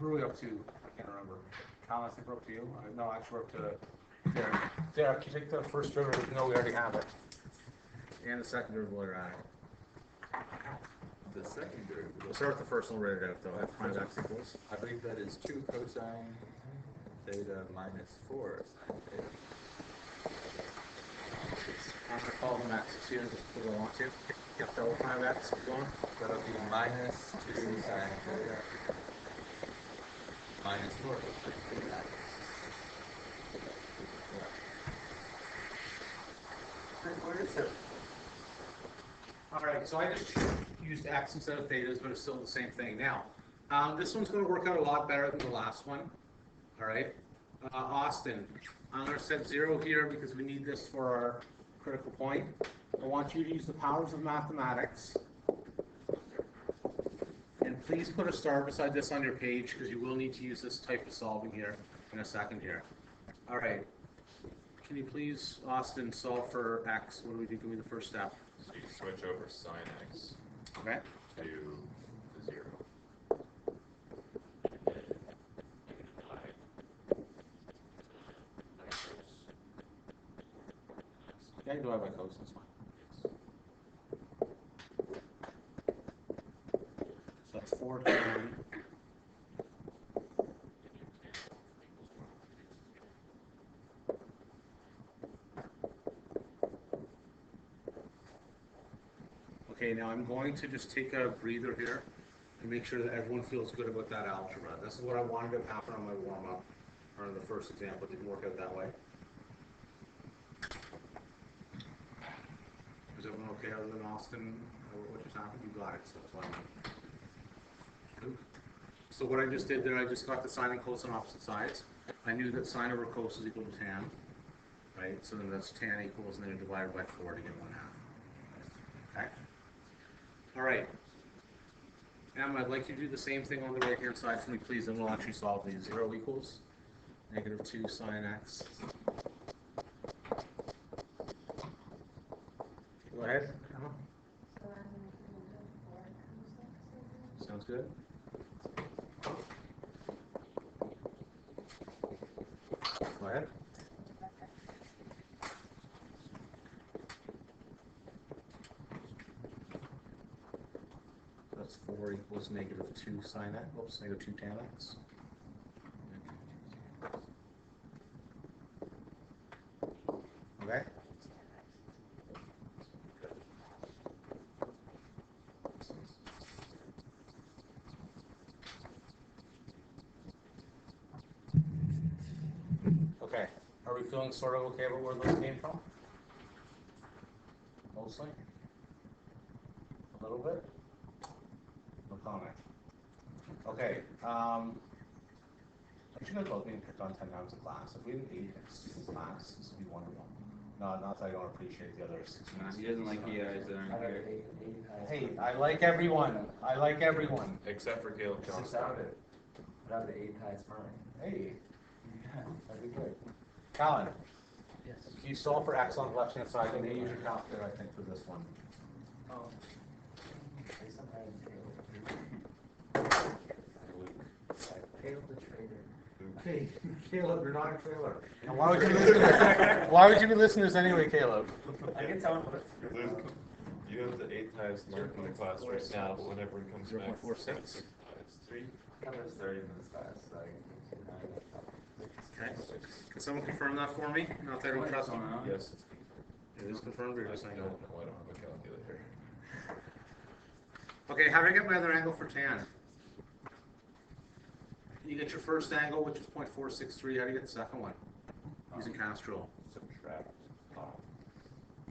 who are we up to? I can't remember. Cal, I think we're up to you. No, actually we're up to Derek. Derek, you take the first derivative. No, we already have it. And the second derivative while you're at it. The second derivative. We'll start with the first one, write it out though. F prime of x equals. I believe that is 2 cosine theta minus 4 sine theta. I'm going to call them x's here just because I want to. Get double prime of x going. That'll be minus 2 sine theta minus 4 cosine theta. What is it? Alright, so I just used x instead of thetas, but it's still the same thing. Now, this one's going to work out a lot better than the last one. Alright, Austin, I'm going to set 0 here because we need this for our critical point. I want you to use the powers of mathematics. And please put a star beside this on your page because you will need to use this type of solving here in a second here. Alright, can you please, Austin, solve for x? What do we do? Give me the first step. So you switch over sine x Okay. to the 0. Yeah, you divide by cos, that's fine. So that's 4 to 1. Okay, now I'm going to just take a breather here and make sure that everyone feels good about that algebra. This is what I wanted to happen on my warm-up, or in the first example. It didn't work out that way. Is everyone okay other than Austin? What just happened? You got it, so that's why I'm... So what I just did there, I just got the sine and cos on opposite sides. I knew that sine over cos is equal to tan, right? So then that's tan equals, and then you divide by 4 to get 1/2. Okay? All right. Emma, I'd like you to do the same thing on the right-hand side for me, please, and we'll actually solve these. 0 equals -2 sine x. Go ahead, Emma. Sounds good. Go ahead. That's 4 equals -2 sine x. Oops, -2 tan x. Okay. Okay. Are we feeling sort of okay about where those came from? Mostly? A little bit? No comment. Okay. Don't you guys love being picked on 10 times in class? If we had 8 in class, this would be wonderful. No, not that I don't appreciate the others. He doesn't like you guys that aren't here. Hey, I like everyone. I like everyone. Except for Caleb Johnson. Sounded. But I have the 8 highest mark. Hey. Yeah, that'd be good. Colin. Yes. Can you solve for x on the left-hand side? You may use your calculator, I think, for this one. Oh. Caleb the trader. Hey, Caleb, you're not a trailer. And why would you listen to why would you be listening to this anyway, Caleb? I can tell him. Luke, you have the 8th highest mark in the class right now, but whenever it comes back, 0.46. it's 3. I'm just starting this class, so I can Okay. Can someone confirm that for me? Not that I don't trust them. Yes. It is confirmed, or you're just saying No, no? I don't have a calculator. Okay, how do I get my other angle for tan? You get your first angle, which is 0.463. How do you get the second one? Using Castro. Subtract.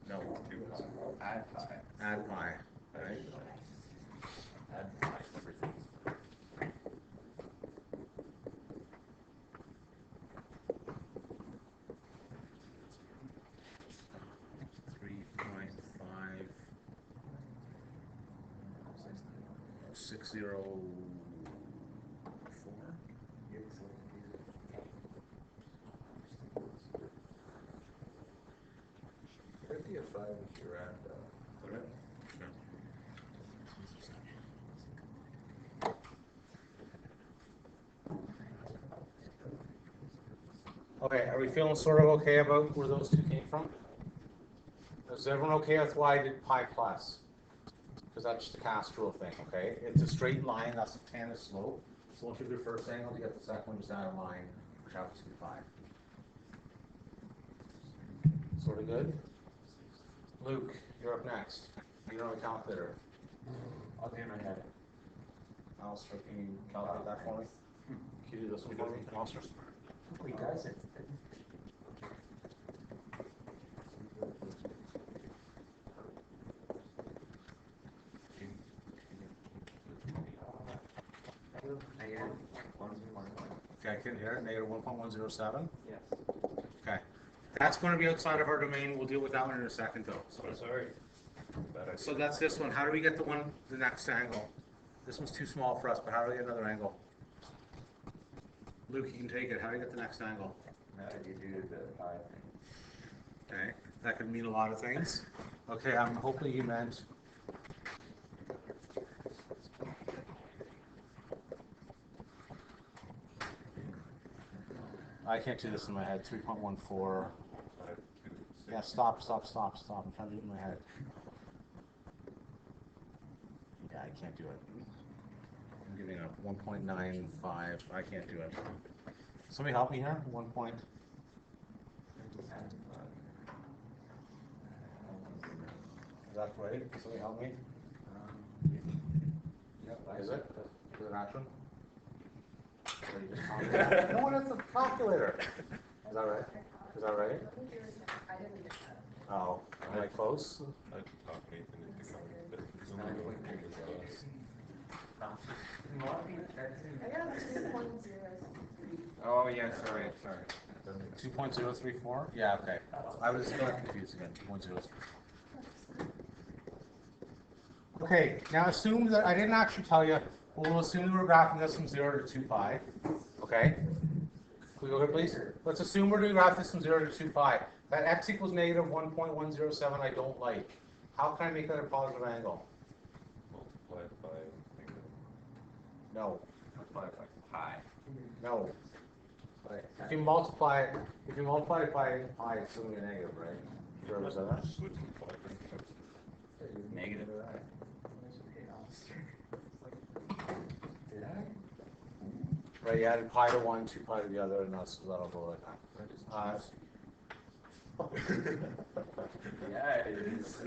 No. 2 pi. add pi. Add pi. Right? Add pi. Everything. .604. Could be a 5 if you're at Okay. Sure. Okay, are we feeling sort of okay about where those two came from? Is everyone okay with why I did pi plus? Because that's just a cast rule thing, okay? It's a straight line, that's a tangent slope. So once you do the first angle, you get the second one, just add a line, which happens to be pi. Sort of good? Luke, you're up next. You don't have a calculator. I'll do it in my head. Alistair, can you calculate that for me? Can you do this one for me, Alistair? Wait, guys, Okay, I can hear it, negative 1.107. yes. Okay. That's going to be outside of our domain. We'll deal with that one in a second, though. Sorry. Bad idea. So that's this one. How do we get the next angle? This one's too small for us, but how do we get another angle? Luke, you can take it. How do you get the next angle? No, you do the pi thing. Okay, that could mean a lot of things. Okay, I'm hoping you meant. I can't do this in my head. 3.14. 5, 2, 6. Yeah, stop. I'm trying to do it in my head. Yeah, I can't do it. I'm giving up 1.95. I can't do it. Somebody help me here. 1 point. Is that right? Somebody help me. Is it? Is it action? No one has a calculator. Is that right? Is that right? Oh, am I close? I talked Nathan into coming, but presumably won't take his Oh, yeah, sorry. 2.034? Yeah, okay. I was still confused again. 2.034. Okay, now assume that I didn't actually tell you, but we'll assume that we're graphing this from 0 to 2 pi. Okay? Can we go here, please? Let's assume we're doing graph this from 0 to 2 pi. That x equals negative 1.107 I don't like. How can I make that a positive angle? multiply it by negative. No. Multiply by pi. No. If you multiply it by pi, it's still gonna be a negative, right? Sure, was that? Would multiply by Negative. Right, you added pi to one, 2 pi to the other, and that'll go like that. Yeah, it is.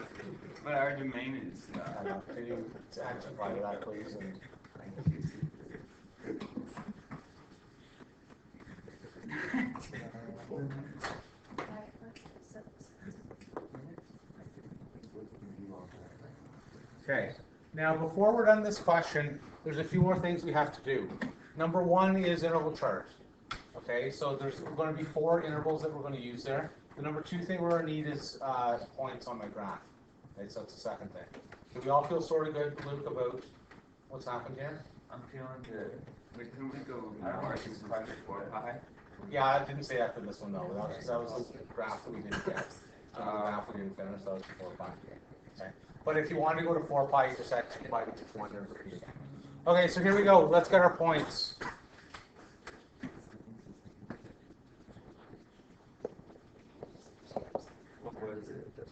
But our domain is, Can you identify that, please? And okay. Now, before we're done this question, there's a few more things we have to do. Number one is interval chart. Okay, so there's going to be 4 intervals that we're going to use there. The number 2 thing we're going to need is points on my graph. Okay, so that's the second thing. Do we all feel sort of good, Luke, about what's happened here? I'm feeling good. Wait, can we go, I don't want to use pi. Yeah, I didn't say that for this one though. That was the graph that we didn't get. The graph we didn't finish. That was 4 pi. Okay. But if you want to go to 4 pi, you just add 2 pi to 100. Okay, so here we go. Let's get our points. What was it?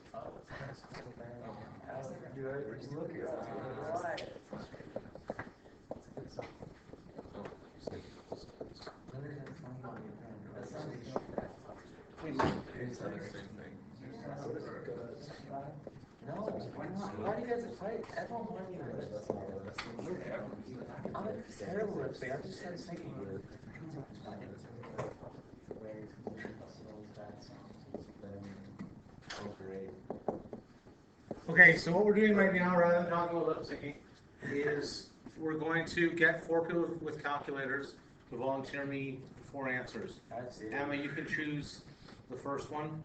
No, why not? Why do you guys fight? Everyone wants you to. I'm terrible at saying. I'm just kind of thinking. Okay, so what we're doing right now, rather than talking about lip syncing, is we're going to get 4 people with calculators to volunteer me 4 answers. Emma, you can choose the first one.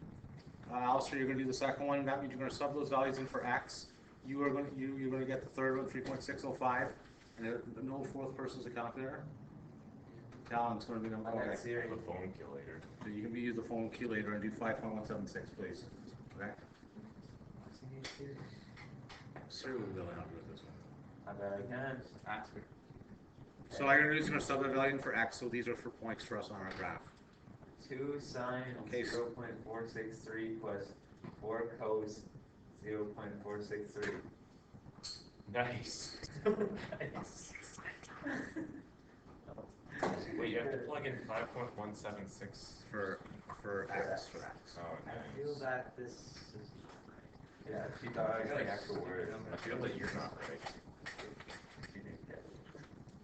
Alistair, you're going to do the second one. That means you're going to sub those values in for x. You're going to get the third one, 3.605, and no 4th person's a calculator. Callan's going to be number 1. the phone calculator. So you can use the phone calculator and do 5.176, please. Okay. Sir will be able to help you with this one. I bet I can. Ask her. So I'm going to sub the value in for x, so these are for points for us on our graph. 2 sine Okay, so- 0.463 plus 4 cos 0.463. Nice. Nice. Wait, you have to plug in 5.176. For X. For X. Oh, I feel nice. that this is. Yeah, she thought I was saying actual word. I feel that you're not right.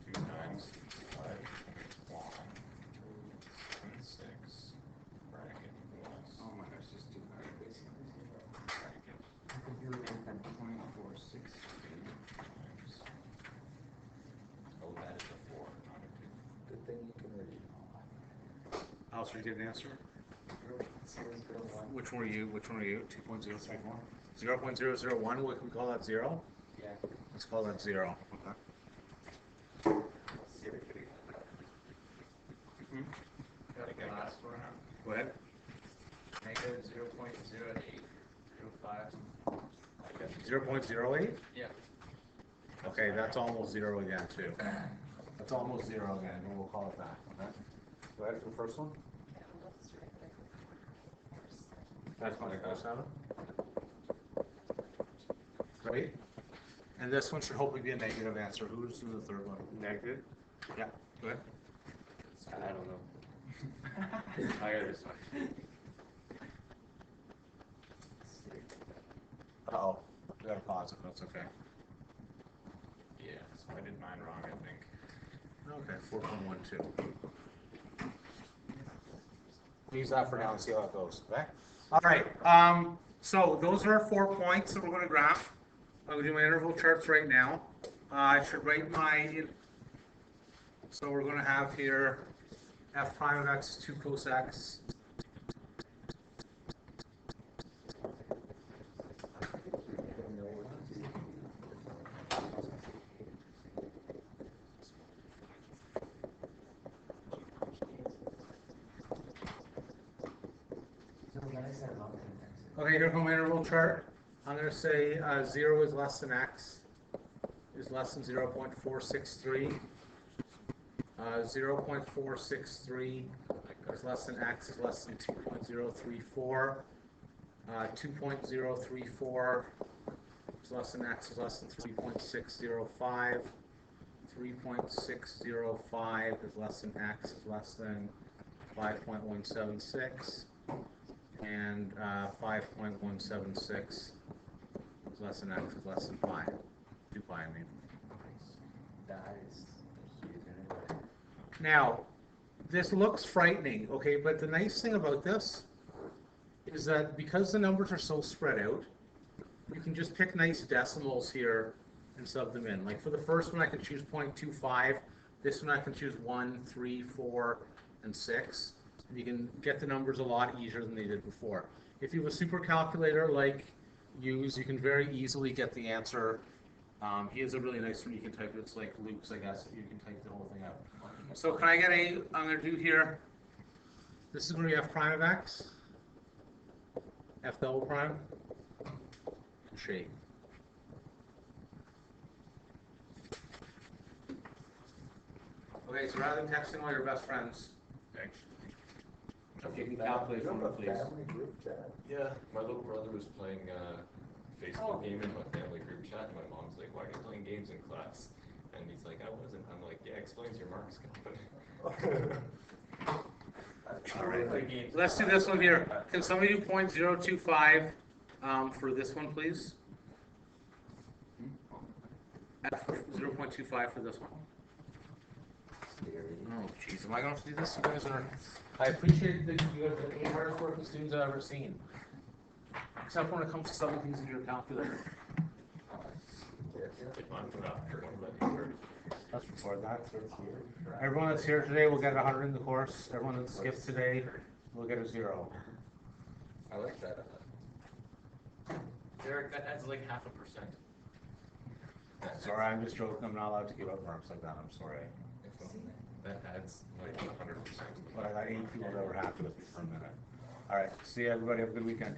2 times 5.176 bracket plus Oh my gosh, just too hard. bracket I could do it in 0.463. times. Oh, that is a 4, not a 2. Good thing you can read. Alistair, you did an answer? 0.001. Which one are you? 2.031? 0.001, what can we call that, 0? Yeah. Let's call that 0. Okay. Gotta get last one. Go ahead. Negative 0.0805. 0.08? Yeah. Okay, that's almost 0 again, too. That's almost 0 again, and we'll call it that. Okay. Go ahead for the first one. That's my cosine. Great. And this one should hopefully be a negative answer. Who's the third one? Negative? Yeah, go ahead. I don't know. Higher this one. Uh-oh, we gotta pause it, that's okay. Yeah, so I did mine wrong, I think. Okay, 4.12. Use that for now and see how it goes, okay? All right, so those are our 4 points that we're gonna graph. I'm gonna do my interval charts right now. I should write my, so we're gonna have here f prime of x is 2 cos x. Okay, here comes my interval chart. I'm going to say 0 is less than x, is less than 0.463. 0.463 is less than x, is less than 2.034. 2.034 is less than x, is less than 3.605. 3.605 is less than x, is less than 5.176. And 5.176 is less than x, is less than pi. 2 pi, I mean. Now, this looks frightening, okay, but the nice thing about this is that because the numbers are so spread out, we can just pick nice decimals here and sub them in. Like for the first one, I can choose 0.25. This one, I can choose 1, 3, 4, and 6. You can get the numbers a lot easier than they did before. If you have a super calculator like use, you can very easily get the answer. He has a really nice one you can type. It's like Luke's, I guess. You can type the whole thing out. So can I get I'm going to do here, this is going to be f prime of x, f double prime, and shade. Okay, so rather than texting all your best friends, if you can calculate for me, please. Yeah, my little brother was playing Facebook game in my family group chat, and my mom's like, "Why are you playing games in class?" And he's like, "I wasn't." I'm like, "Yeah, explains your marks, Calvin." All right, let's do this one here. Can somebody do 0.025 for this one, please? 0.25 for this one. Oh, jeez, am I going to have to do this? You guys are. I appreciate that you guys are the hardest working students I've ever seen. Except when it comes to subbing things into your calculator. Take mine for after one, but you were. Let's record that. Everyone that's here today will get 100 in the course. Everyone that skipped today will get a 0. I like that. Derek, that adds like 0.5%. Sorry, I'm just joking. I'm not allowed to give up marks like that. I'm sorry. That adds like 100%. But I got 8 people that were happy with me for a minute. All right. See you, everybody. Have a good weekend.